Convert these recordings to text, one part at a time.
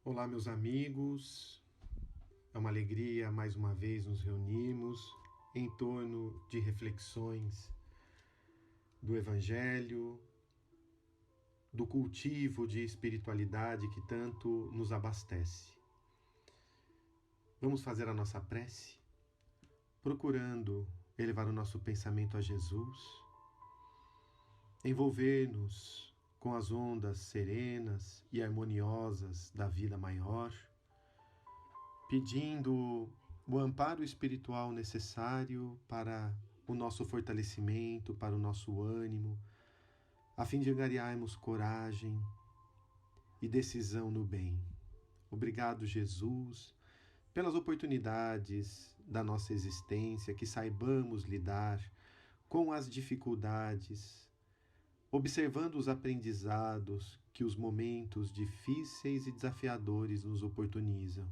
Olá, meus amigos. É uma alegria mais uma vez nos reunirmos em torno de reflexões do Evangelho, do cultivo de espiritualidade que tanto nos abastece. Vamos fazer a nossa prece, procurando elevar o nosso pensamento a Jesus, envolver-nos com as ondas serenas e harmoniosas da vida maior, pedindo o amparo espiritual necessário para o nosso fortalecimento, para o nosso ânimo, a fim de angariarmos coragem e decisão no bem. Obrigado, Jesus, pelas oportunidades da nossa existência, que saibamos lidar com as dificuldades, observando os aprendizados que os momentos difíceis e desafiadores nos oportunizam.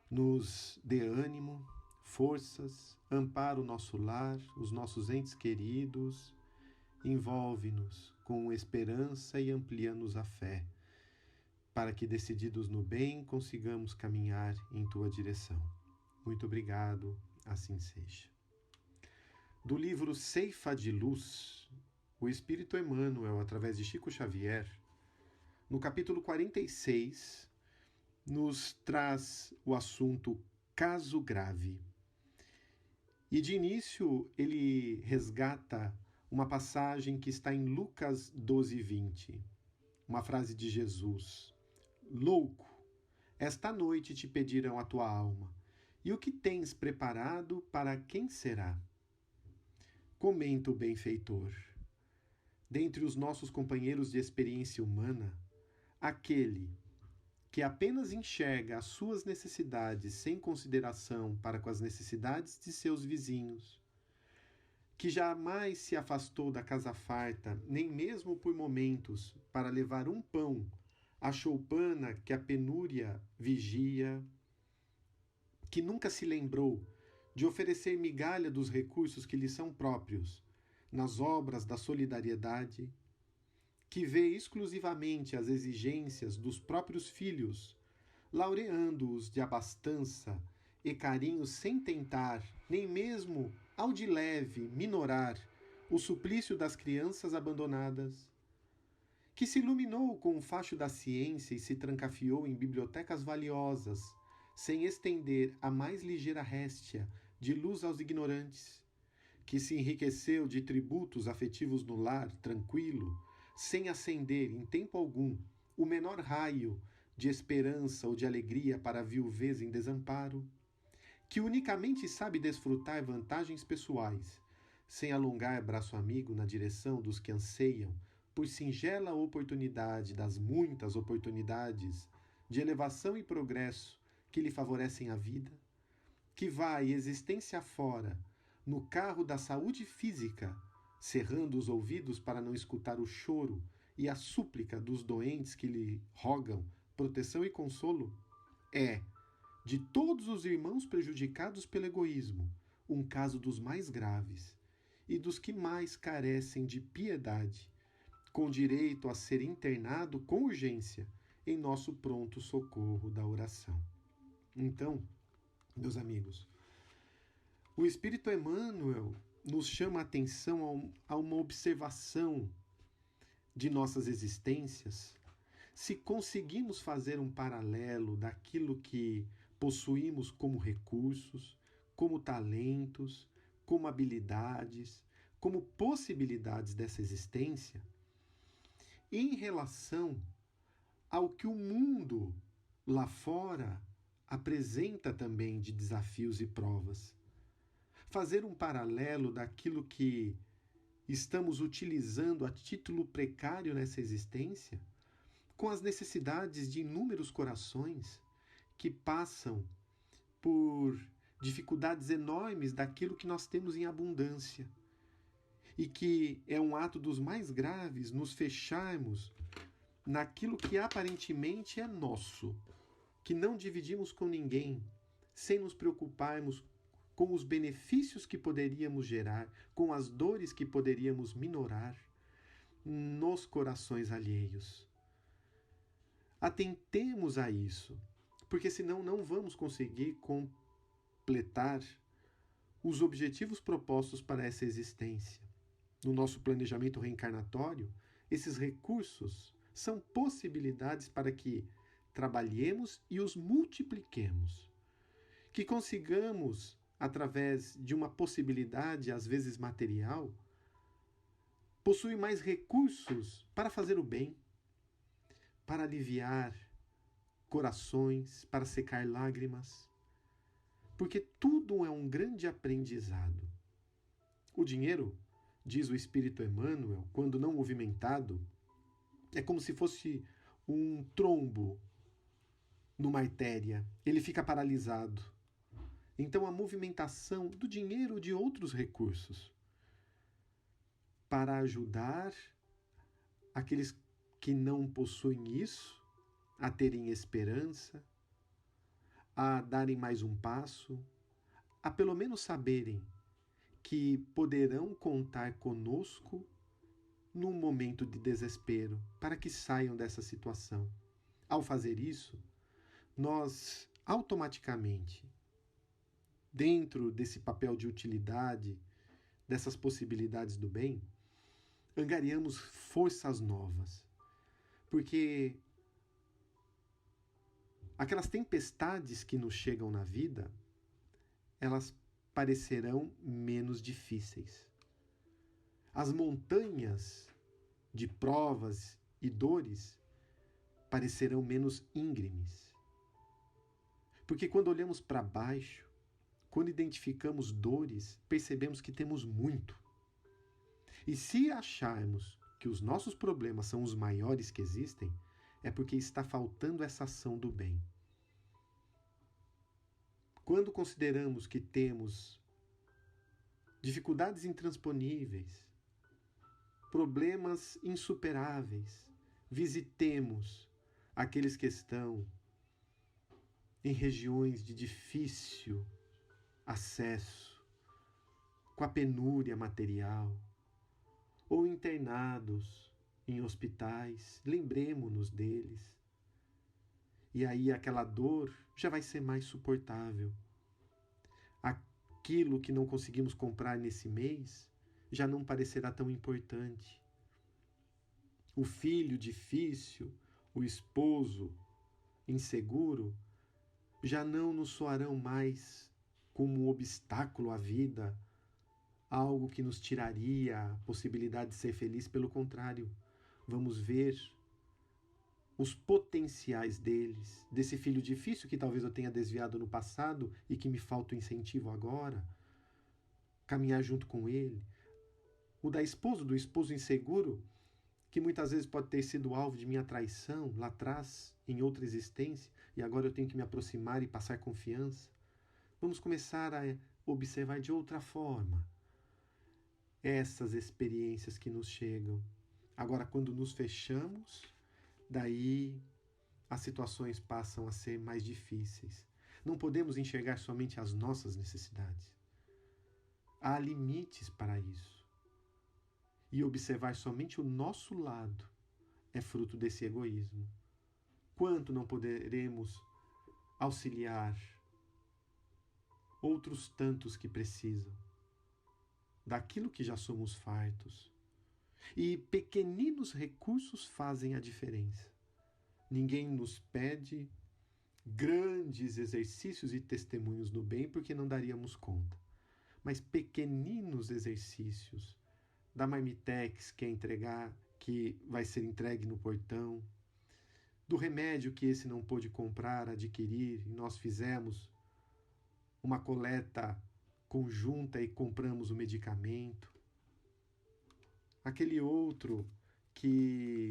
Nos dê ânimo, forças, ampara o nosso lar, os nossos entes queridos, envolve-nos com esperança e amplia-nos a fé, para que, decididos no bem, consigamos caminhar em tua direção. Muito obrigado, assim seja. Do livro Ceifa de Luz, o Espírito Emmanuel, através de Chico Xavier, no capítulo 46, nos traz o assunto caso grave. E de início ele resgata uma passagem que está em Lucas 12:20, uma frase de Jesus: Louco, esta noite te pedirão a tua alma, e o que tens preparado para quem será? Comenta o benfeitor: dentre os nossos companheiros de experiência humana, aquele que apenas enxerga as suas necessidades sem consideração para com as necessidades de seus vizinhos, que jamais se afastou da casa farta, nem mesmo por momentos, para levar um pão à choupana que a penúria vigia, que nunca se lembrou de oferecer migalha dos recursos que lhe são próprios nas obras da solidariedade, que vê exclusivamente as exigências dos próprios filhos, laureando-os de abastança e carinho sem tentar, nem mesmo ao de leve, minorar o suplício das crianças abandonadas, que se iluminou com o facho da ciência e se trancafiou em bibliotecas valiosas, sem estender a mais ligeira réstia de luz aos ignorantes, que se enriqueceu de tributos afetivos no lar, tranquilo, sem acender em tempo algum o menor raio de esperança ou de alegria para a viuvez em desamparo, que unicamente sabe desfrutar vantagens pessoais, sem alongar braço amigo na direção dos que anseiam por singela oportunidade das muitas oportunidades de elevação e progresso que lhe favorecem a vida, que vai existência fora no carro da saúde física, cerrando os ouvidos para não escutar o choro e a súplica dos doentes que lhe rogam proteção e consolo, é, de todos os irmãos prejudicados pelo egoísmo, um caso dos mais graves e dos que mais carecem de piedade, com direito a ser internado com urgência em nosso pronto socorro da oração. Então, meus amigos, o Espírito Emmanuel nos chama a atenção a uma observação de nossas existências, se conseguimos fazer um paralelo daquilo que possuímos como recursos, como talentos, como habilidades, como possibilidades dessa existência, em relação ao que o mundo lá fora apresenta também de desafios e provas. Fazer um paralelo daquilo que estamos utilizando a título precário nessa existência com as necessidades de inúmeros corações que passam por dificuldades enormes daquilo que nós temos em abundância e que é um ato dos mais graves nos fecharmos naquilo que aparentemente é nosso, que não dividimos com ninguém, sem nos preocuparmos com os benefícios que poderíamos gerar, com as dores que poderíamos minorar nos corações alheios. Atentemos a isso, porque senão não vamos conseguir completar os objetivos propostos para essa existência. No nosso planejamento reencarnatório, esses recursos são possibilidades para que trabalhemos e os multipliquemos. Que consigamos, através de uma possibilidade, às vezes material, possuir mais recursos para fazer o bem, para aliviar corações, para secar lágrimas. Porque tudo é um grande aprendizado. O dinheiro, diz o Espírito Emmanuel, quando não movimentado, é como se fosse um trombo numa artéria. Ele fica paralisado. Então, a movimentação do dinheiro ou de outros recursos para ajudar aqueles que não possuem isso a terem esperança, a darem mais um passo, a pelo menos saberem que poderão contar conosco num momento de desespero, para que saiam dessa situação. Ao fazer isso, nós automaticamente, dentro desse papel de utilidade, dessas possibilidades do bem, angariamos forças novas. Porque aquelas tempestades que nos chegam na vida, elas parecerão menos difíceis. As montanhas de provas e dores parecerão menos íngremes. Porque quando olhamos para baixo, quando identificamos dores, percebemos que temos muito. E se acharmos que os nossos problemas são os maiores que existem, é porque está faltando essa ação do bem. Quando consideramos que temos dificuldades intransponíveis, problemas insuperáveis, visitemos aqueles que estão em regiões de difícil acesso, com a penúria material, ou internados em hospitais, lembremo-nos deles. E aí aquela dor já vai ser mais suportável. Aquilo que não conseguimos comprar nesse mês já não parecerá tão importante. O filho difícil, o esposo inseguro, já não nos soarão mais como um obstáculo à vida, algo que nos tiraria a possibilidade de ser feliz. Pelo contrário, vamos ver os potenciais deles, desse filho difícil que talvez eu tenha desviado no passado e que me falta o incentivo agora, caminhar junto com ele. O da esposa, do esposo inseguro, que muitas vezes pode ter sido alvo de minha traição lá atrás, em outra existência, e agora eu tenho que me aproximar e passar confiança. Vamos começar a observar de outra forma essas experiências que nos chegam. Agora, quando nos fechamos, daí as situações passam a ser mais difíceis. Não podemos enxergar somente as nossas necessidades. Há limites para isso. E observar somente o nosso lado é fruto desse egoísmo. Quanto não poderemos auxiliar outros tantos que precisam daquilo que já somos fartos. E pequeninos recursos fazem a diferença. Ninguém nos pede grandes exercícios e testemunhos do bem porque não daríamos conta. Mas pequeninos exercícios da Marmitex que vai ser entregue no portão, do remédio que esse não pôde comprar, adquirir, e nós fizemos uma coleta conjunta e compramos o medicamento. Aquele outro que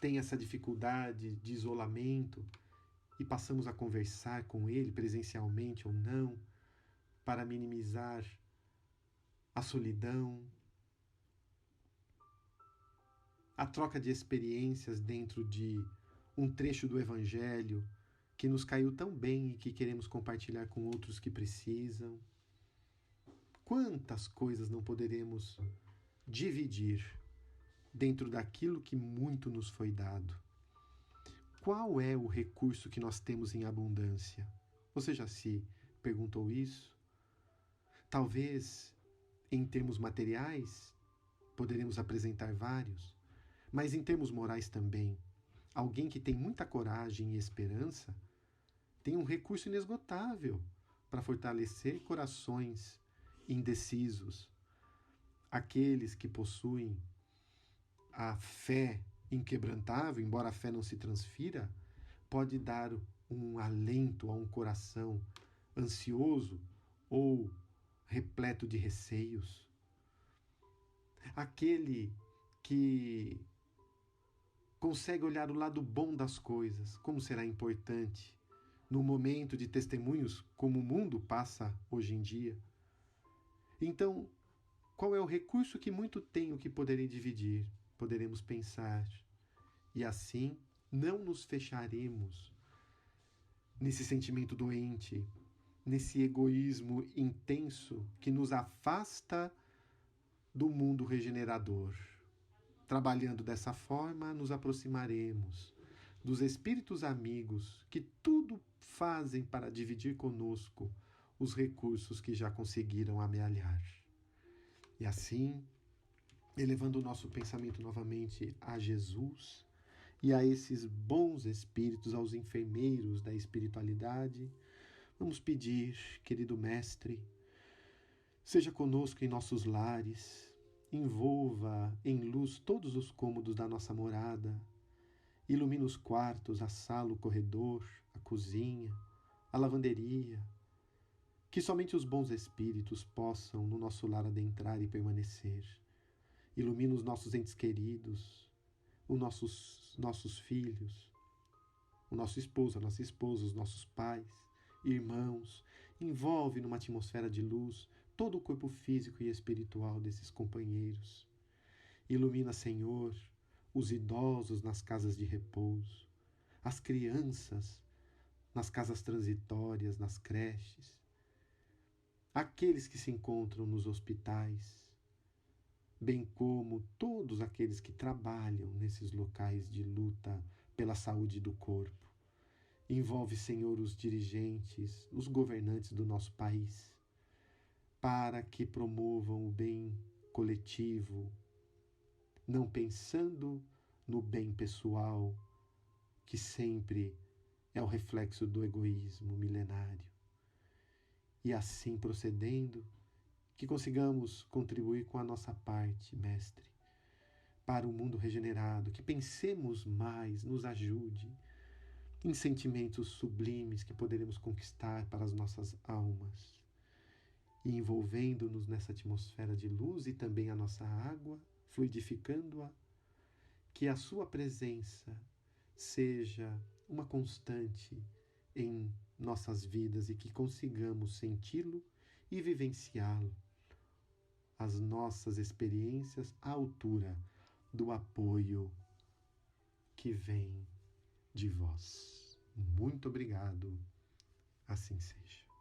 tem essa dificuldade de isolamento e passamos a conversar com ele presencialmente ou não, para minimizar a solidão, a troca de experiências dentro de um trecho do Evangelho que nos caiu tão bem e que queremos compartilhar com outros que precisam. Quantas coisas não poderemos dividir dentro daquilo que muito nos foi dado? qual é o recurso que nós temos em abundância? Você já se perguntou isso? Talvez, em termos materiais, poderemos apresentar vários, mas em termos morais também. Alguém que tem muita coragem e esperança tem um recurso inesgotável para fortalecer corações indecisos. Aqueles que possuem a fé inquebrantável, embora a fé não se transfira, pode dar um alento a um coração ansioso ou repleto de receios. Aquele que consegue olhar o lado bom das coisas, como será importante no momento de testemunhos como o mundo passa hoje em dia. Então, qual é o recurso que muito tenho que poderei dividir? Poderemos pensar, e assim não nos fecharemos nesse sentimento doente, nesse egoísmo intenso que nos afasta do mundo regenerador. Trabalhando dessa forma, nos aproximaremos dos espíritos amigos que tudo fazem para dividir conosco os recursos que já conseguiram amealhar. E assim, elevando o nosso pensamento novamente a Jesus e a esses bons espíritos, aos enfermeiros da espiritualidade, vamos pedir, querido Mestre, seja conosco em nossos lares, envolva em luz todos os cômodos da nossa morada, ilumina os quartos, a sala, o corredor, a cozinha, a lavanderia, que somente os bons espíritos possam no nosso lar adentrar e permanecer. Ilumina os nossos entes queridos, os nossos filhos, o nosso esposo, a nossa esposa, os nossos pais, irmãos. Envolve numa atmosfera de luz todo o corpo físico e espiritual desses companheiros. Ilumina, Senhor, os idosos nas casas de repouso, as crianças nas casas transitórias, nas creches, aqueles que se encontram nos hospitais, bem como todos aqueles que trabalham nesses locais de luta pela saúde do corpo. Envolve, Senhor, os dirigentes, os governantes do nosso país, para que promovam o bem coletivo, não pensando no bem pessoal, que sempre é o reflexo do egoísmo milenário. E assim procedendo, que consigamos contribuir com a nossa parte, Mestre, para um mundo regenerado, que pensemos mais, nos ajude em sentimentos sublimes que poderemos conquistar para as nossas almas. E envolvendo-nos nessa atmosfera de luz e também a nossa água, fluidificando-a, que a sua presença seja uma constante em nossas vidas e que consigamos senti-lo e vivenciá-lo, as nossas experiências à altura do apoio que vem de vós. Muito obrigado. Assim seja.